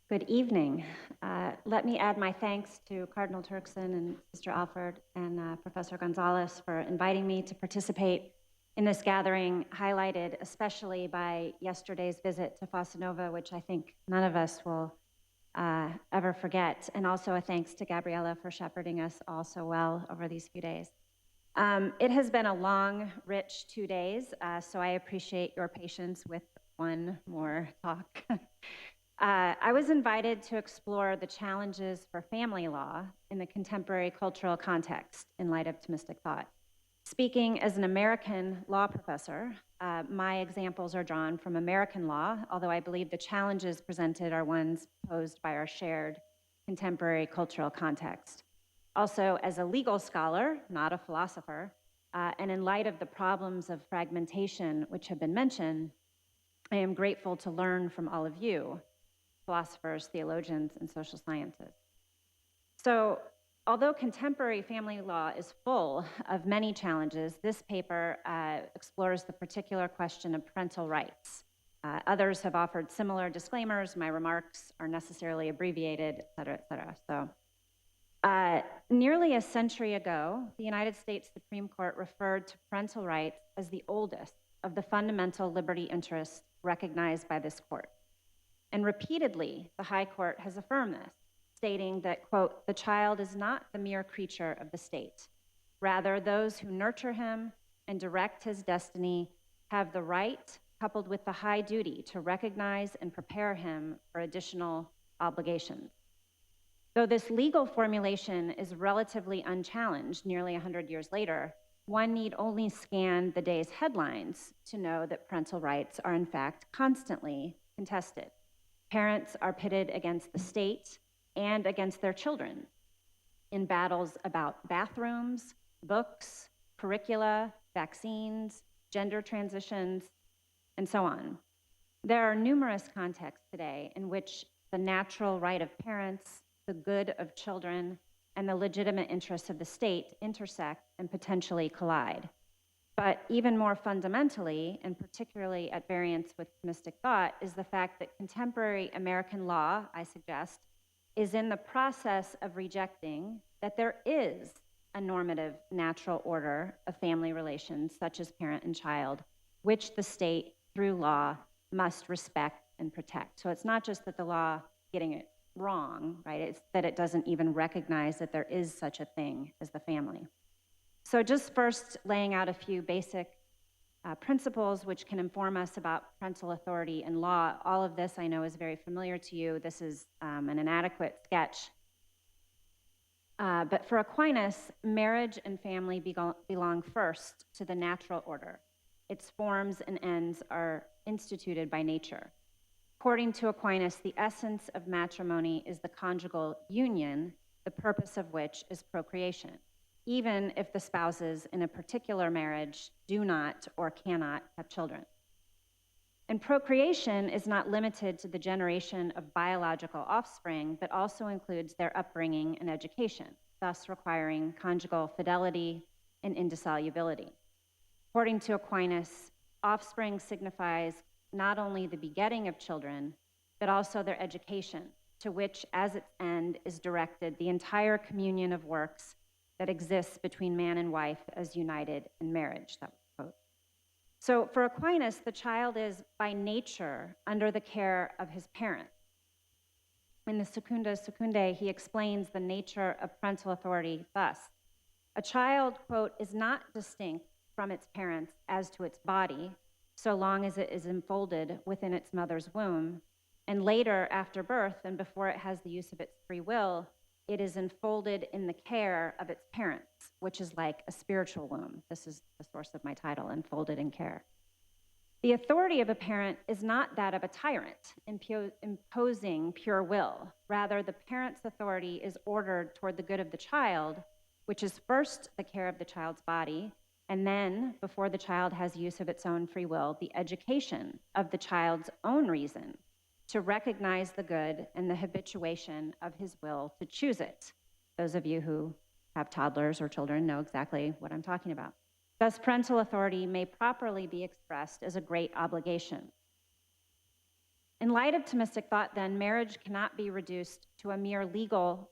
Good evening. Let me add my thanks to Cardinal Turkson and Sister Alford and Professor Gonzalez for inviting me to participate in this gathering, highlighted especially by yesterday's visit to Fossa Nova, which I think none of us will ever forget, and also a thanks to Gabriella for shepherding us all so well over these few days. It has been a long, rich 2 days, so I appreciate your patience with one more talk. I was invited to explore the challenges for family law in the contemporary cultural context in light of Thomistic thought. Speaking as an American law professor, my examples are drawn from American law, although I believe the challenges presented are ones posed by our shared contemporary cultural context. Also, as a legal scholar, not a philosopher, and in light of the problems of fragmentation which have been mentioned, I am grateful to learn from all of you, philosophers, theologians, and social scientists. So, although contemporary family law is full of many challenges, this paper explores the particular question of parental rights. Others have offered similar disclaimers. My remarks are necessarily abbreviated, et cetera, et cetera. So, nearly a century ago, the United States Supreme Court referred to parental rights as the oldest of the fundamental liberty interests recognized by this court. And repeatedly, the High Court has affirmed this, stating that, quote, the child is not the mere creature of the state. Rather, those who nurture him and direct his destiny have the right, coupled with the high duty, to recognize and prepare him for additional obligations. Though this legal formulation is relatively unchallenged nearly 100 years later, one need only scan the day's headlines to know that parental rights are in fact constantly contested. Parents are pitted against the state and against their children in battles about bathrooms, books, curricula, vaccines, gender transitions, and so on. There are numerous contexts today in which the natural right of parents, the good of children, and the legitimate interests of the state intersect and potentially collide. But even more fundamentally, and particularly at variance with Thomistic thought, is the fact that contemporary American law, I suggest, is in the process of rejecting that there is a normative natural order of family relations, such as parent and child, which the state, through law, must respect and protect. So it's not just that the law getting it wrong, right? It's that it doesn't even recognize that there is such a thing as the family. So just first laying out a few basic principles which can inform us about parental authority and law. All of this I know is very familiar to you. This is an inadequate sketch. But for Aquinas, marriage and family belong first to the natural order. Its forms and ends are instituted by nature. According to Aquinas, the essence of matrimony is the conjugal union, the purpose of which is procreation, even if the spouses in a particular marriage do not or cannot have children. And procreation is not limited to the generation of biological offspring, but also includes their upbringing and education, thus requiring conjugal fidelity and indissolubility. According to Aquinas, offspring signifies not only the begetting of children, but also their education, to which, as its end, is directed the entire communion of works that exists between man and wife as united in marriage. That was quote. So for Aquinas, the child is by nature under the care of his parent. In the Secunda Secundae, he explains the nature of parental authority thus: a child, quote, is not distinct from its parents as to its body, so long as it is enfolded within its mother's womb, and later, after birth and before it has the use of its free will, it is enfolded in the care of its parents, which is like a spiritual womb. This is the source of my title, Enfolded in Care. The authority of a parent is not that of a tyrant imposing pure will. Rather, the parent's authority is ordered toward the good of the child, which is first the care of the child's body, and then, before the child has use of its own free will, the education of the child's own reason to recognize the good and the habituation of his will to choose it. Those of you who have toddlers or children know exactly what I'm talking about. Thus, parental authority may properly be expressed as a great obligation. In light of Thomistic thought, then, marriage cannot be reduced to a mere legal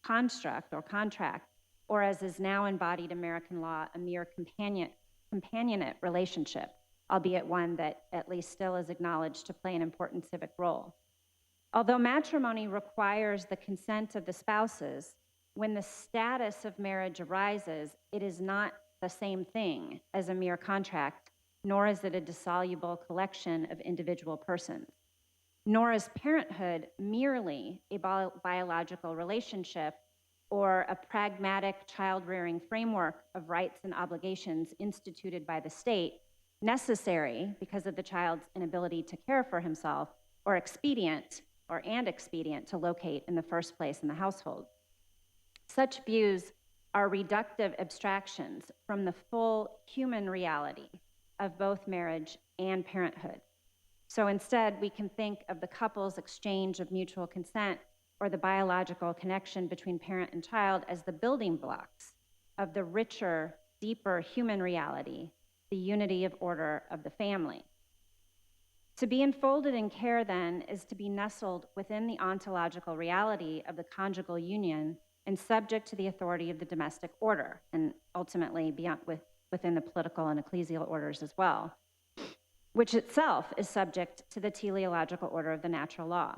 construct or contract, or as is now embodied in American law, a mere companionate relationship, albeit one that at least still is acknowledged to play an important civic role. Although matrimony requires the consent of the spouses, when the status of marriage arises, it is not the same thing as a mere contract, nor is it a dissoluble collection of individual persons. Nor is parenthood merely a biological relationship or a pragmatic child-rearing framework of rights and obligations instituted by the state, necessary because of the child's inability to care for himself, or expedient to locate in the first place in the household. Such views are reductive abstractions from the full human reality of both marriage and parenthood. So instead, we can think of the couple's exchange of mutual consent or the biological connection between parent and child as the building blocks of the richer, deeper human reality, the unity of order of the family. To be enfolded in care, then, is to be nestled within the ontological reality of the conjugal union and subject to the authority of the domestic order, and ultimately within the political and ecclesial orders as well, which itself is subject to the teleological order of the natural law.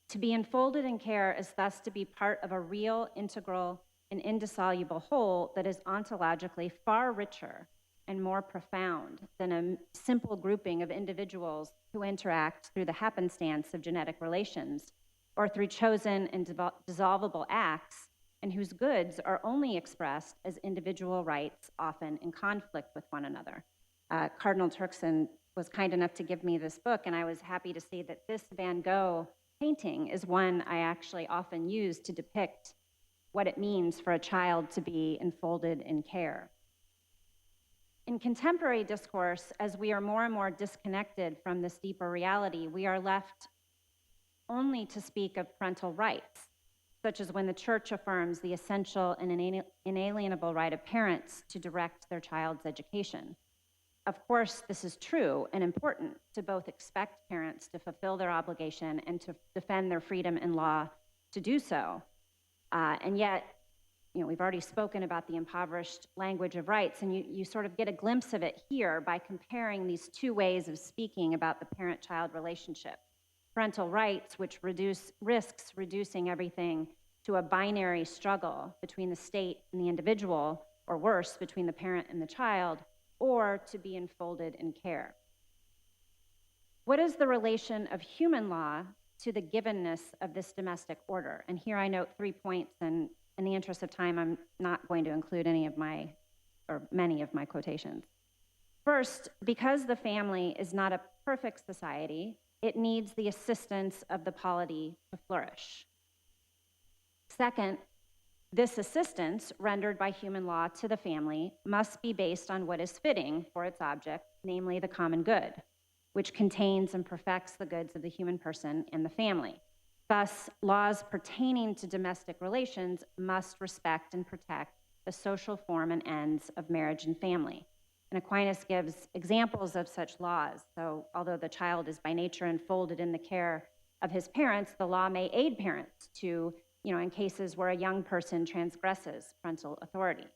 To be enfolded in care is thus to be part of a real, integral, and indissoluble whole that is ontologically far richer and more profound than a simple grouping of individuals who interact through the happenstance of genetic relations or through chosen and dissolvable acts, and whose goods are only expressed as individual rights, often in conflict with one another. Cardinal Turkson was kind enough to give me this book, and I was happy to see that this Van Gogh painting is one I actually often use to depict what it means for a child to be enfolded in care. In contemporary discourse, as we are more and more disconnected from this deeper reality, we are left only to speak of parental rights, such as when the church affirms the essential and inalienable right of parents to direct their child's education. Of course, this is true and important to both expect parents to fulfill their obligation and to defend their freedom in law to do so. And yet, we've already spoken about the impoverished language of rights, and you sort of get a glimpse of it here by comparing these two ways of speaking about the parent-child relationship. Parental rights, which risks reducing everything to a binary struggle between the state and the individual, or worse, between the parent and the child, or to be enfolded in care. What is the relation of human law to the givenness of this domestic order? And here I note 3 points, and in the interest of time, I'm not going to include many of my quotations. First, because the family is not a perfect society, it needs the assistance of the polity to flourish. Second, this assistance rendered by human law to the family must be based on what is fitting for its object, namely the common good, which contains and perfects the goods of the human person and the family. Thus, laws pertaining to domestic relations must respect and protect the social form and ends of marriage and family. And Aquinas gives examples of such laws. So although the child is by nature enfolded in the care of his parents, the law may aid parents to, in cases where a young person transgresses parental authority.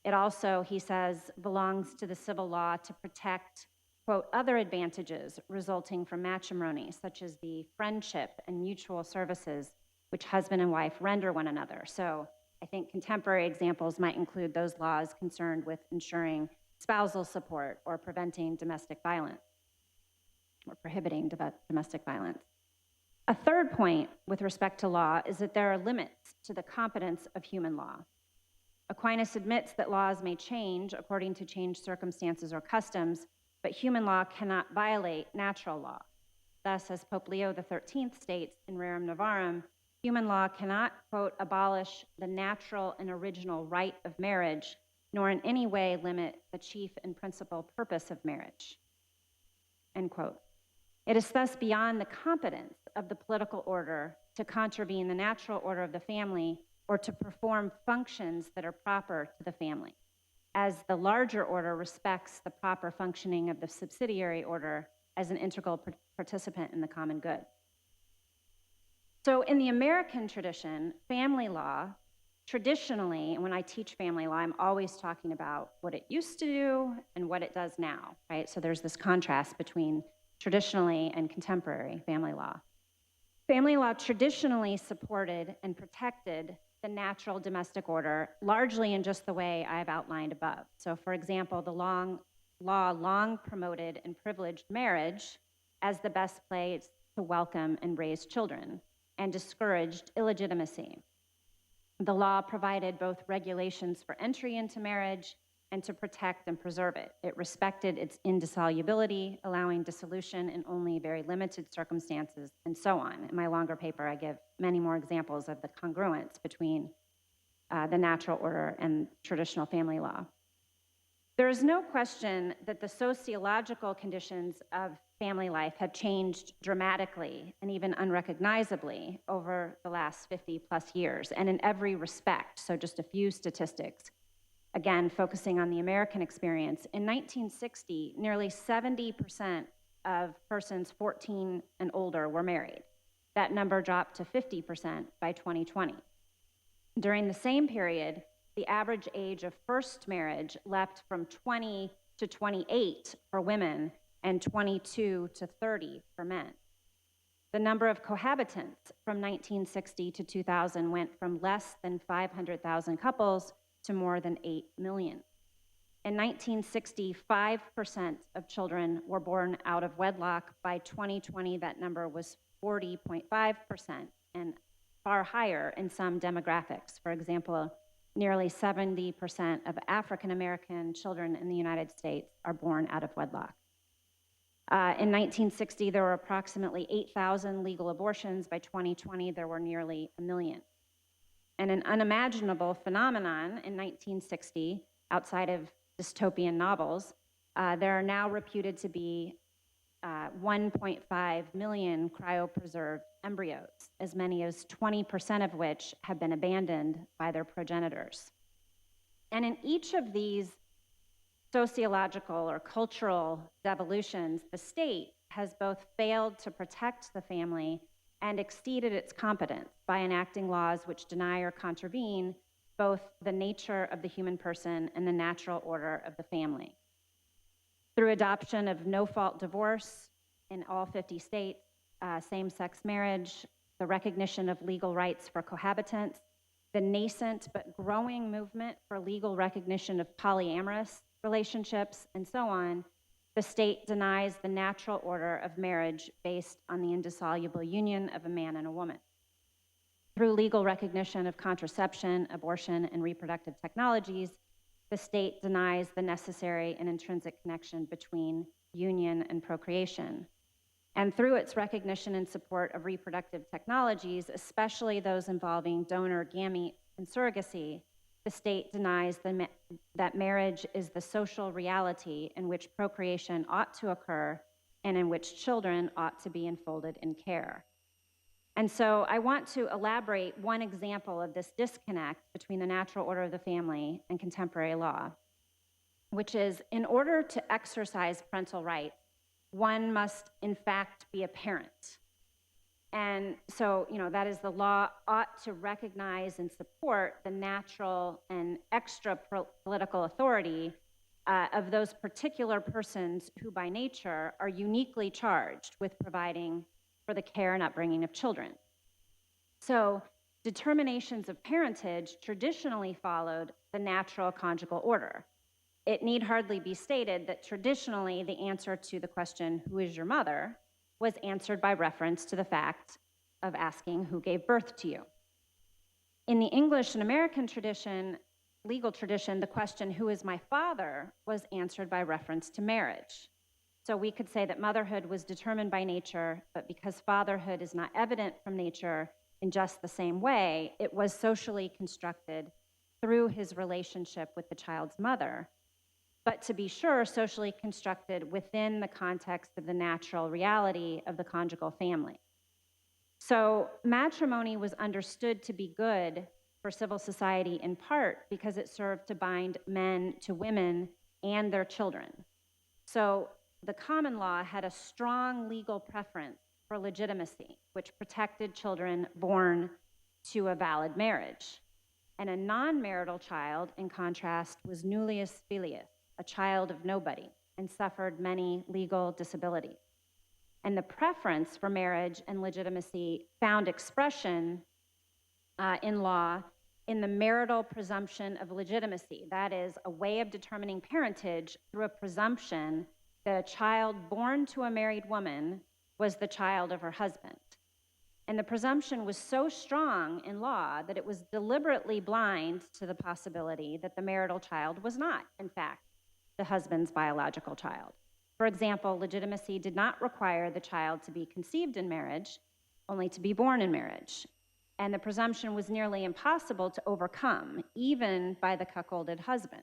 It also, he says, belongs to the civil law to protect, quote, other advantages resulting from matrimony, such as the friendship and mutual services which husband and wife render one another. So I think contemporary examples might include those laws concerned with ensuring spousal support or preventing domestic violence or prohibiting domestic violence. A third point with respect to law is that there are limits to the competence of human law. Aquinas admits that laws may change according to changed circumstances or customs, but human law cannot violate natural law. Thus, as Pope Leo XIII states in Rerum Novarum, human law cannot, quote, abolish the natural and original right of marriage, nor in any way limit the chief and principal purpose of marriage, end quote. It is thus beyond the competence of the political order to contravene the natural order of the family or to perform functions that are proper to the family, as the larger order respects the proper functioning of the subsidiary order as an integral participant in the common good. So in the American tradition, family law, traditionally, and when I teach family law, I'm always talking about what it used to do and what it does now, right? So there's this contrast between traditionally and contemporary family law. Family law traditionally supported and protected the natural domestic order, largely in just the way I've outlined above. So for example, the law long promoted and privileged marriage as the best place to welcome and raise children, and discouraged illegitimacy. The law provided both regulations for entry into marriage and to protect and preserve it. It respected its indissolubility, allowing dissolution in only very limited circumstances, and so on. In my longer paper, I give many more examples of the congruence between the natural order and traditional family law. There is no question that the sociological conditions of family life have changed dramatically and even unrecognizably over the last 50 plus years, and in every respect. So just a few statistics. Again, focusing on the American experience. In 1960, nearly 70% of persons 14 and older were married. That number dropped to 50% by 2020. During the same period, the average age of first marriage leapt from 20 to 28 for women and 22 to 30 for men. The number of cohabitants from 1960 to 2000 went from less than 500,000 couples to more than 8 million. In 1960, 5% of children were born out of wedlock. By 2020, that number was 40.5% and far higher in some demographics. For example, nearly 70% of African American children in the United States are born out of wedlock. In 1960, there were approximately 8,000 legal abortions. By 2020, there were nearly 1 million. And an unimaginable phenomenon in 1960, outside of dystopian novels, there are now reputed to be 1.5 million cryopreserved embryos, as many as 20% of which have been abandoned by their progenitors. And in each of these sociological or cultural devolutions, the state has both failed to protect the family and exceeded its competence by enacting laws which deny or contravene both the nature of the human person and the natural order of the family. Through adoption of no-fault divorce in all 50 states, same-sex marriage, the recognition of legal rights for cohabitants, the nascent but growing movement for legal recognition of polyamorous relationships, and so on, the state denies the natural order of marriage based on the indissoluble union of a man and a woman. Through legal recognition of contraception, abortion, and reproductive technologies, the state denies the necessary and intrinsic connection between union and procreation. And through its recognition and support of reproductive technologies, especially those involving donor gamete and surrogacy, the state denies that marriage is the social reality in which procreation ought to occur and in which children ought to be enfolded in care. And so I want to elaborate one example of this disconnect between the natural order of the family and contemporary law, which is, in order to exercise parental rights, one must in fact be a parent. And so, that is, the law ought to recognize and support the natural and extra political authority of those particular persons who by nature are uniquely charged with providing for the care and upbringing of children. So determinations of parentage traditionally followed the natural conjugal order. It need hardly be stated that traditionally the answer to the question, who is your mother, was answered by reference to the fact of asking who gave birth to you. In the English and American tradition, legal tradition, the question, who is my father, was answered by reference to marriage. So we could say that motherhood was determined by nature, but because fatherhood is not evident from nature in just the same way, it was socially constructed through his relationship with the child's mother, but to be sure, socially constructed within the context of the natural reality of the conjugal family. So matrimony was understood to be good for civil society in part because it served to bind men to women and their children. So the common law had a strong legal preference for legitimacy, which protected children born to a valid marriage. And a non-marital child, in contrast, was nullius filius, a child of nobody, and suffered many legal disabilities. And the preference for marriage and legitimacy found expression in law in the marital presumption of legitimacy. That is, a way of determining parentage through a presumption that a child born to a married woman was the child of her husband. And the presumption was so strong in law that it was deliberately blind to the possibility that the marital child was not, in fact, the husband's biological child. For example, legitimacy did not require the child to be conceived in marriage, only to be born in marriage. And the presumption was nearly impossible to overcome, even by the cuckolded husband.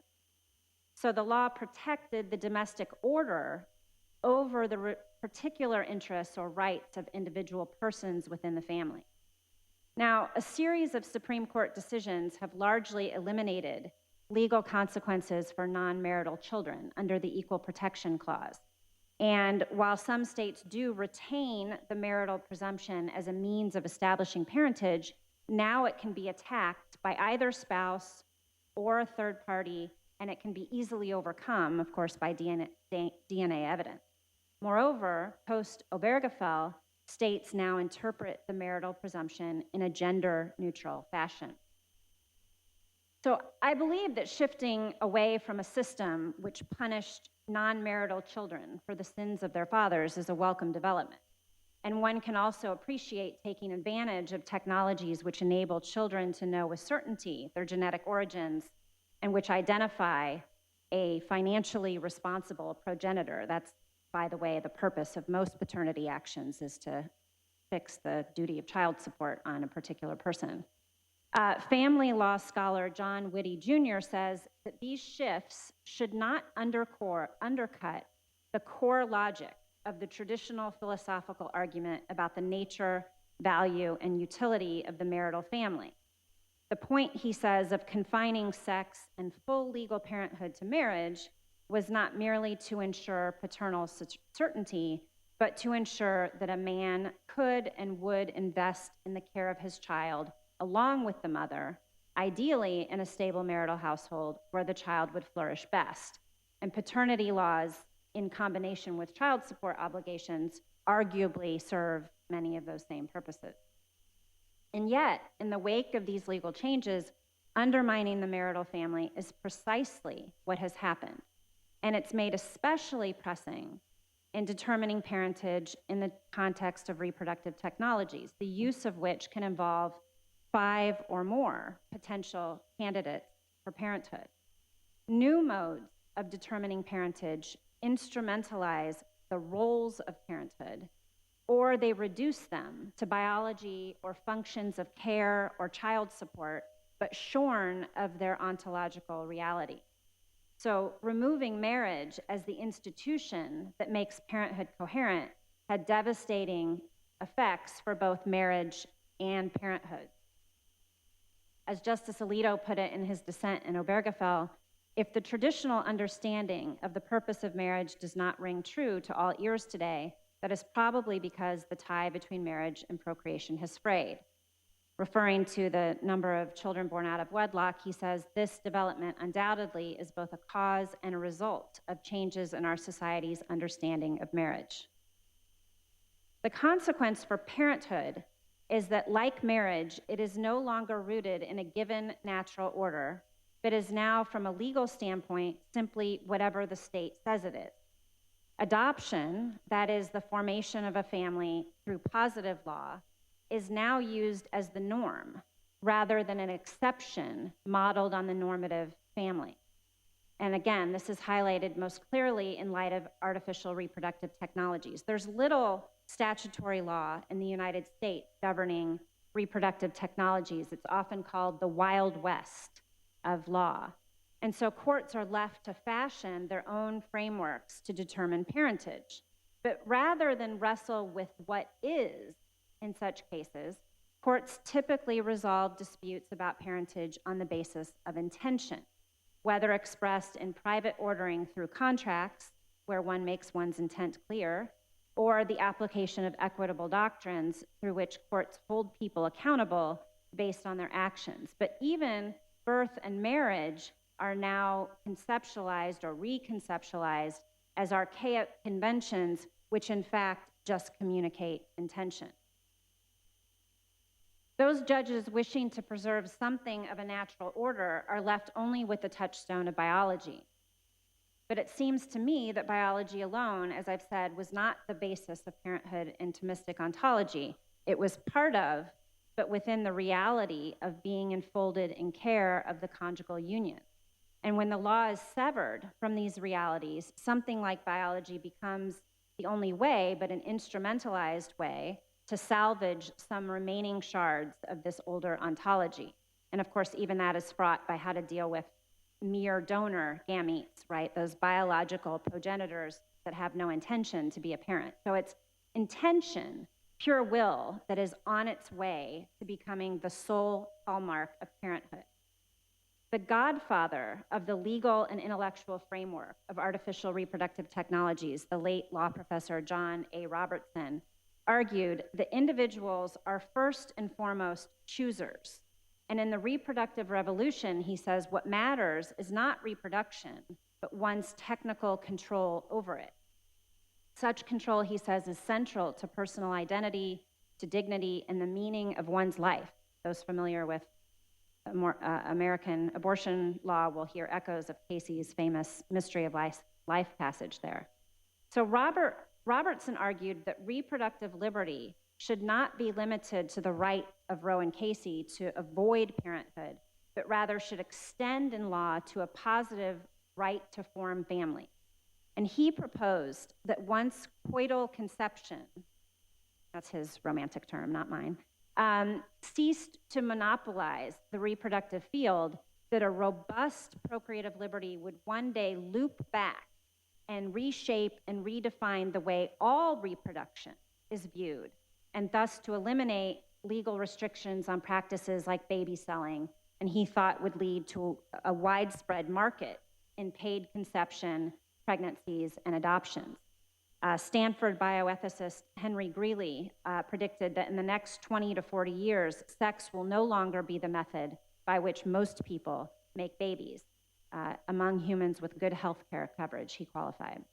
So the law protected the domestic order over the particular interests or rights of individual persons within the family. Now, a series of Supreme Court decisions have largely eliminated legal consequences for non-marital children under the Equal Protection Clause. And while some states do retain the marital presumption as a means of establishing parentage, now it can be attacked by either spouse or a third party, and it can be easily overcome, of course, by DNA evidence. Moreover, post-Obergefell, states now interpret the marital presumption in a gender-neutral fashion. So I believe that shifting away from a system which punished non-marital children for the sins of their fathers is a welcome development. And one can also appreciate taking advantage of technologies which enable children to know with certainty their genetic origins and which identify a financially responsible progenitor. That's, by the way, the purpose of most paternity actions is to fix the duty of child support on a particular person. Family law scholar John Whitty Jr. says that these shifts should not undercut the core logic of the traditional philosophical argument about the nature, value, and utility of the marital family. The point, he says, of confining sex and full legal parenthood to marriage was not merely to ensure paternal certainty, but to ensure that a man could and would invest in the care of his child along with the mother, ideally in a stable marital household where the child would flourish best. And paternity laws, in combination with child support obligations, arguably serve many of those same purposes. And yet, in the wake of these legal changes, undermining the marital family is precisely what has happened. And it's made especially pressing in determining parentage in the context of reproductive technologies, the use of which can involve 5 or more potential candidates for parenthood. New modes of determining parentage instrumentalize the roles of parenthood, or they reduce them to biology or functions of care or child support, but shorn of their ontological reality. So removing marriage as the institution that makes parenthood coherent had devastating effects for both marriage and parenthood. As Justice Alito put it in his dissent in Obergefell, if the traditional understanding of the purpose of marriage does not ring true to all ears today, that is probably because the tie between marriage and procreation has frayed. Referring to the number of children born out of wedlock, he says, this development undoubtedly is both a cause and a result of changes in our society's understanding of marriage. The consequence for parenthood is that, like marriage, it is no longer rooted in a given natural order, but is now, from a legal standpoint, simply whatever the state says it is. Adoption, that is the formation of a family through positive law, is now used as the norm rather than an exception modeled on the normative family. And again, this is highlighted most clearly in light of artificial reproductive technologies. There's little statutory law in the United States governing reproductive technologies. It's often called the Wild West of law. And so courts are left to fashion their own frameworks to determine parentage. But rather than wrestle with what is in such cases, courts typically resolve disputes about parentage on the basis of intention, whether expressed in private ordering through contracts where one makes one's intent clear, or the application of equitable doctrines through which courts hold people accountable based on their actions. But even birth and marriage are now conceptualized or reconceptualized as archaic conventions, which in fact just communicate intention. Those judges wishing to preserve something of a natural order are left only with the touchstone of biology. But it seems to me that biology alone, as I've said, was not the basis of parenthood and Thomistic ontology. It was part of, but within the reality of being enfolded in care of the conjugal union. And when the law is severed from these realities, something like biology becomes the only way, but an instrumentalized way, to salvage some remaining shards of this older ontology. And of course, even that is fraught by how to deal with mere donor gametes, right? Those biological progenitors that have no intention to be a parent. So it's intention, pure will, that is on its way to becoming the sole hallmark of parenthood. The godfather of the legal and intellectual framework of artificial reproductive technologies, the late law professor John A. Robertson, argued that individuals are first and foremost choosers. And in the reproductive revolution, he says, what matters is not reproduction, but one's technical control over it. Such control, he says, is central to personal identity, to dignity, and the meaning of one's life. Those familiar with American abortion law will hear echoes of Casey's famous Mystery of Life passage there. So Robertson argued that reproductive liberty should not be limited to the right of Roe and Casey to avoid parenthood, but rather should extend in law to a positive right to form family. And he proposed that once coital conception, that's his romantic term, not mine, ceased to monopolize the reproductive field, that a robust procreative liberty would one day loop back and reshape and redefine the way all reproduction is viewed, and thus to eliminate legal restrictions on practices like baby selling, and he thought would lead to a widespread market in paid conception, pregnancies, and adoptions. Stanford bioethicist Henry Greeley predicted that in the next 20 to 40 years, sex will no longer be the method by which most people make babies. Among humans with good health care coverage, he qualified.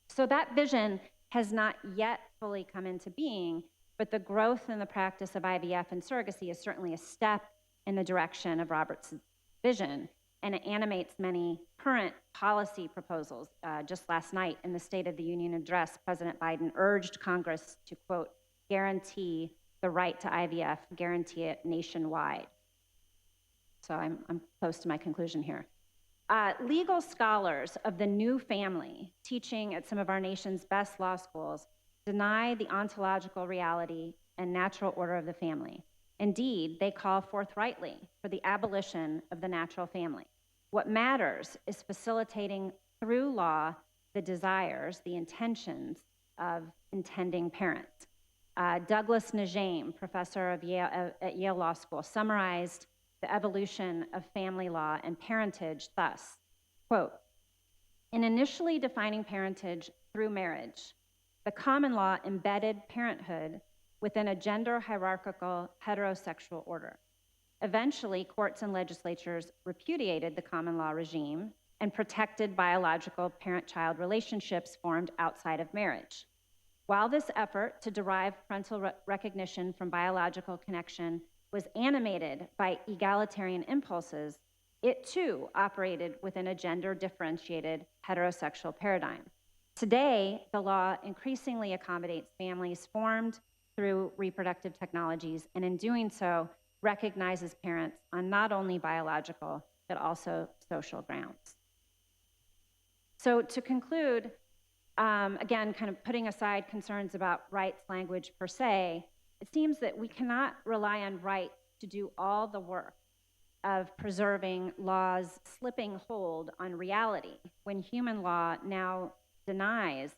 So that vision has not yet fully come into being, but the growth in the practice of IVF and surrogacy is certainly a step in the direction of Robertson's vision, and it animates many current policy proposals. Just last night in the State of the Union address, President Biden urged Congress to, quote, guarantee the right to IVF, guarantee it nationwide. So I'm close to my conclusion here. Legal scholars of the new family teaching at some of our nation's best law schools deny the ontological reality and natural order of the family. Indeed, they call forthrightly for the abolition of the natural family. What matters is facilitating through law the desires, the intentions of intending parents. Douglas Najim, professor at Yale Law School, summarized the evolution of family law and parentage thus, quote, in initially defining parentage through marriage, the common law embedded parenthood within a gender hierarchical heterosexual order. Eventually, courts and legislatures repudiated the common law regime and protected biological parent-child relationships formed outside of marriage. While this effort to derive parental recognition from biological connection was animated by egalitarian impulses, it too operated within a gender-differentiated heterosexual paradigm. Today, the law increasingly accommodates families formed through reproductive technologies, and in doing so, recognizes parents on not only biological, but also social grounds. So to conclude, again, kind of putting aside concerns about rights language per se, it seems that we cannot rely on rights to do all the work of preserving law's slipping hold on reality when human law now denies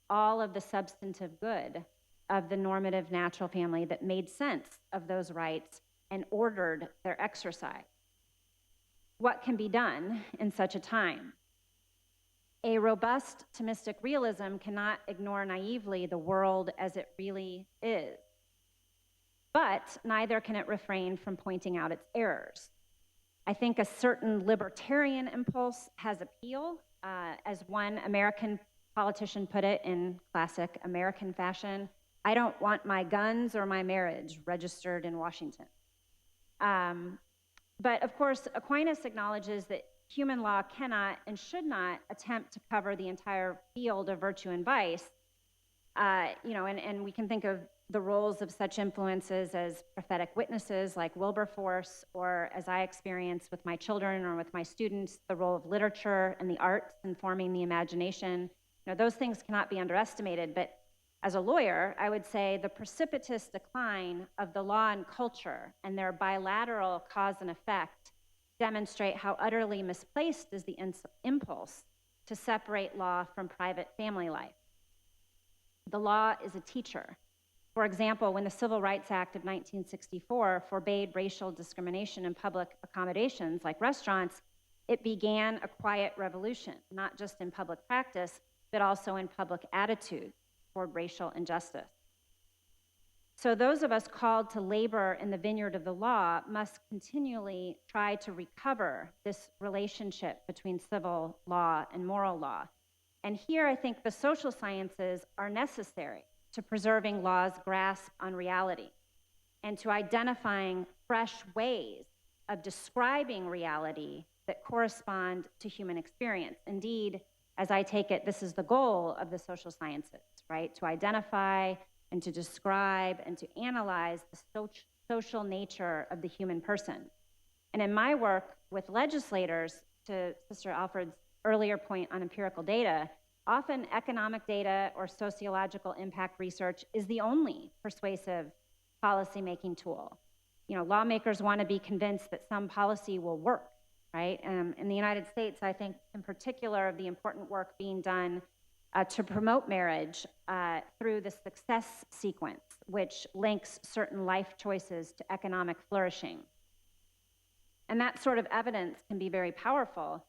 all of the substantive good of the normative natural family that made sense of those rights and ordered their exercise. What can be done in such a time? A robust Thomistic realism cannot ignore naively the world as it really is, but neither can it refrain from pointing out its errors. I think a certain libertarian impulse has appeal, as one American politician put it in classic American fashion, "I don't want my guns or my marriage registered in Washington." But of course, Aquinas acknowledges that human law cannot and should not attempt to cover the entire field of virtue and vice. And we can think of the roles of such influences as prophetic witnesses like Wilberforce, or as I experience with my children or with my students, the role of literature and the arts in forming the imagination. Those things cannot be underestimated, but as a lawyer, I would say the precipitous decline of the law and culture and their bilateral cause and effect demonstrate how utterly misplaced is the impulse to separate law from private family life. The law is a teacher. For example, when the Civil Rights Act of 1964 forbade racial discrimination in public accommodations like restaurants, it began a quiet revolution, not just in public practice, but also in public attitude toward racial injustice. So those of us called to labor in the vineyard of the law must continually try to recover this relationship between civil law and moral law. And here I think the social sciences are necessary to preserving law's grasp on reality and to identifying fresh ways of describing reality that correspond to human experience. Indeed, as I take it, this is the goal of the social sciences, right? To identify and to describe and to analyze the social nature of the human person. And in my work with legislators, to Sister Alfred's earlier point on empirical data, often economic data or sociological impact research is the only persuasive policy-making tool. Lawmakers want to be convinced that some policy will work, right? In the United States, I think in particular of the important work being done to promote marriage through the success sequence, which links certain life choices to economic flourishing. And that sort of evidence can be very powerful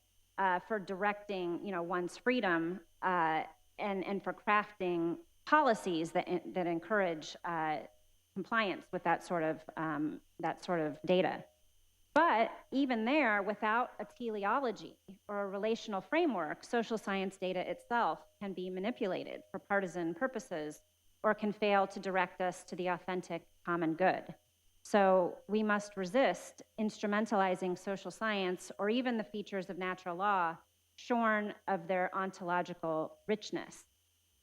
for directing, one's freedom and for crafting policies that encourage compliance with that sort of data. But even there, without a teleology or a relational framework, social science data itself can be manipulated for partisan purposes or can fail to direct us to the authentic common good. So we must resist instrumentalizing social science or even the features of natural law shorn of their ontological richness.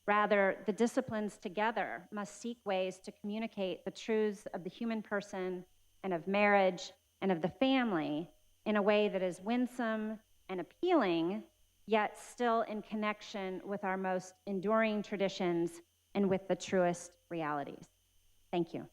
Rather, the disciplines together must seek ways to communicate the truths of the human person and of marriage and of the family in a way that is winsome and appealing, yet still in connection with our most enduring traditions and with the truest realities. Thank you.